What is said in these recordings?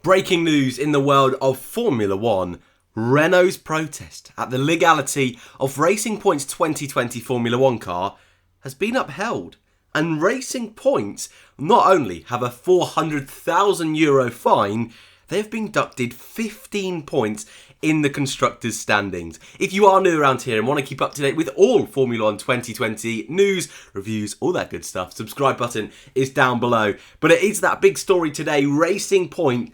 Breaking news in the world of Formula One. Renault's protest at the legality of Racing Point's 2020 Formula One car has been upheld. And Racing Point not only have a €400,000 fine, they have been deducted 15 points in the constructors' standings. If you are new around here and want to keep up to date with all Formula One 2020 news, reviews, all that good stuff, subscribe button is down below. But it is that big story today. Racing Point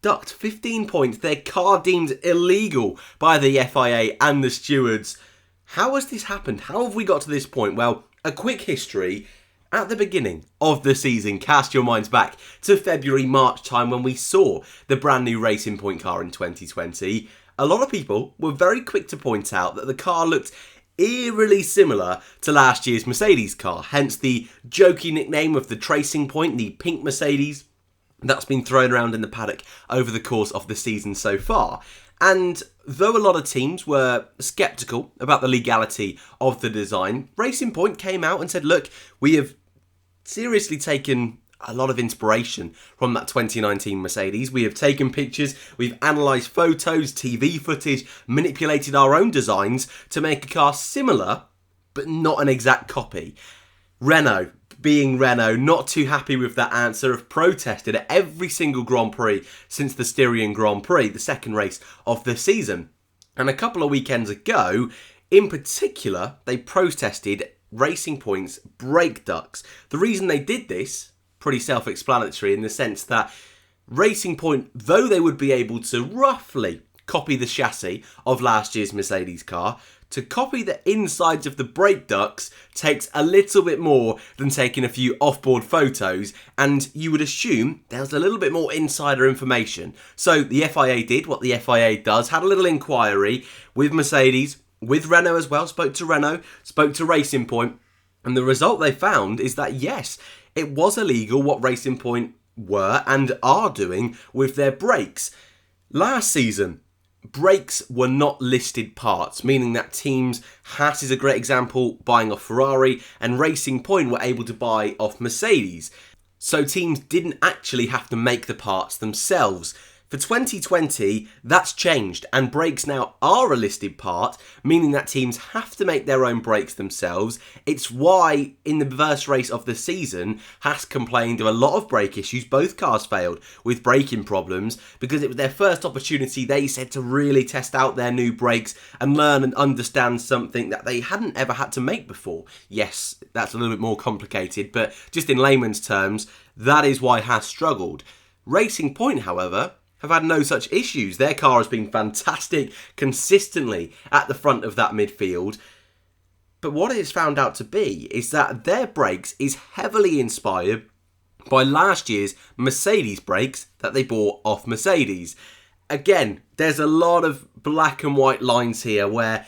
ducked 15 points, their car deemed illegal by the FIA and the stewards. How has this happened? How have we got to this point? Well, a quick history. At the beginning of the season, cast your minds back to February, March time when we saw the brand new Racing Point car in 2020. A lot of people were very quick to point out that the car looked eerily similar to last year's Mercedes car, hence the jokey nickname of the Tracing Point, the pink Mercedes, that's been thrown around in the paddock over the course of the season so far. And though a lot of teams were sceptical about the legality of the design, Racing Point came out and said, look, we have seriously taken a lot of inspiration from that 2019 Mercedes. We have taken pictures, we've analysed photos, TV footage, manipulated our own designs to make a car similar, but not an exact copy. Renault, being Renault, not too happy with that answer, have protested at every single Grand Prix since the Styrian Grand Prix, the second race of the season. And a couple of weekends ago, in particular, they protested Racing Point's brake ducts. The reason they did this, pretty self-explanatory in the sense that Racing Point, though they would be able to roughly copy the chassis of last year's Mercedes car, to copy the insides of the brake ducts takes a little bit more than taking a few off-board photos, and you would assume there's a little bit more insider information. So the FIA did what the FIA does, had a little inquiry with Mercedes, with Renault as well, spoke to Renault, spoke to Racing Point, and the result they found is that yes, it was illegal what Racing Point were and are doing with their brakes. Last season, brakes were not listed parts, meaning that teams, Haas is a great example, buying off Ferrari, and Racing Point were able to buy off Mercedes. So teams didn't actually have to make the parts themselves. For 2020, that's changed, and brakes now are a listed part, meaning that teams have to make their own brakes themselves. It's why, in the first race of the season, Haas complained of a lot of brake issues. Both cars failed with braking problems, because it was their first opportunity, they said, to really test out their new brakes and learn and understand something that they hadn't ever had to make before. Yes, that's a little bit more complicated, but just in layman's terms, that is why Haas struggled. Racing Point, however, have had no such issues. Their car has been fantastic consistently at the front of that midfield. But what it has found out to be is that their brakes is heavily inspired by last year's Mercedes brakes that they bought off Mercedes. Again, there's a lot of black and white lines here where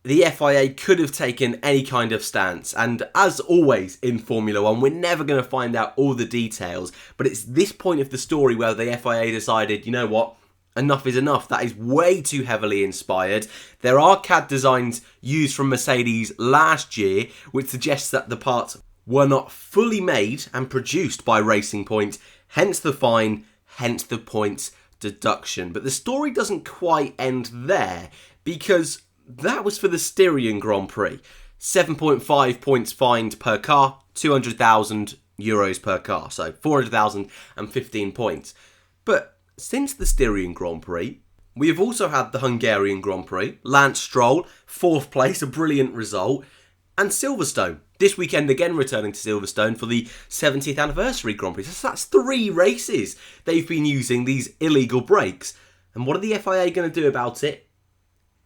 the FIA could have taken any kind of stance, and as always in Formula One, we're never going to find out all the details, but it's this point of the story where the FIA decided, you know what, enough is enough, that is way too heavily inspired. There are CAD designs used from Mercedes last year, which suggests that the parts were not fully made and produced by Racing Point, hence the fine, hence the points deduction. But the story doesn't quite end there, because that was for the Styrian Grand Prix. 7.5 points fined per car, €200,000 per car, so 400,015 points. But since the Styrian Grand Prix, we have also had the Hungarian Grand Prix, Lance Stroll, 4th place, a brilliant result, and Silverstone. This weekend again returning to Silverstone for the 70th anniversary Grand Prix. So that's 3 races they've been using these illegal brakes. And what are the FIA going to do about it?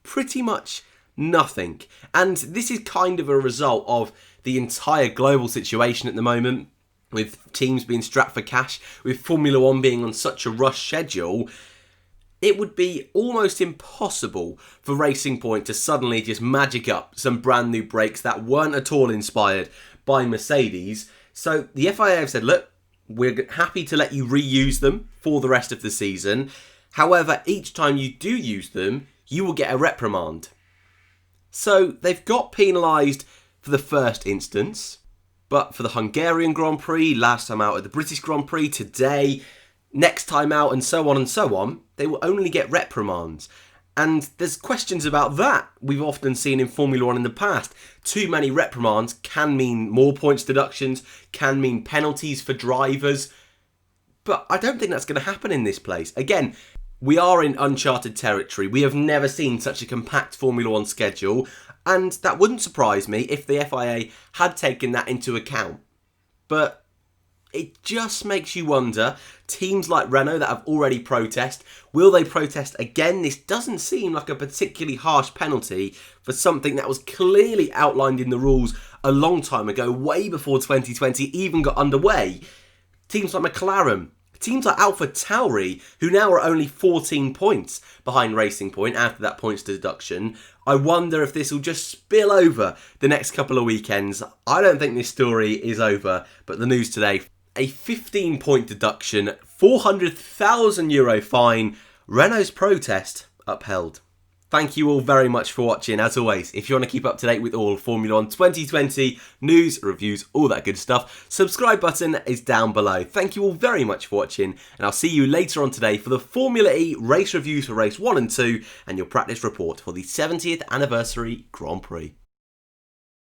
Pretty much nothing. And this is kind of a result of the entire global situation at the moment, with teams being strapped for cash, with Formula One being on such a rush schedule. It would be almost impossible for Racing Point to suddenly just magic up some brand new brakes that weren't at all inspired by Mercedes. So the FIA have said, look, we're happy to let you reuse them for the rest of the season. However, each time you do use them, you will get a reprimand. So they've got penalised for the first instance, but for the Hungarian Grand Prix, last time out at the British Grand Prix, today, next time out and so on, they will only get reprimands. And there's questions about that we've often seen in Formula 1 in the past. Too many reprimands can mean more points deductions, can mean penalties for drivers. But I don't think that's going to happen in this place. Again, we are in uncharted territory. We have never seen such a compact Formula 1 schedule. And that wouldn't surprise me if the FIA had taken that into account. But it just makes you wonder, teams like Renault that have already protested, will they protest again? This doesn't seem like a particularly harsh penalty for something that was clearly outlined in the rules a long time ago, way before 2020 even got underway. Teams like McLaren, teams like AlphaTauri, who now are only 14 points behind Racing Point after that points deduction. I wonder if this will just spill over the next couple of weekends. I don't think this story is over, but the news today: a 15-point deduction, €400,000 fine, Renault's protest upheld. Thank you all very much for watching. As always, if you want to keep up to date with all Formula 1 2020 news, reviews, all that good stuff, subscribe button is down below. Thank you all very much for watching, and I'll see you later on today for the Formula E race reviews for race 1 and 2 and your practice report for the 70th anniversary Grand Prix.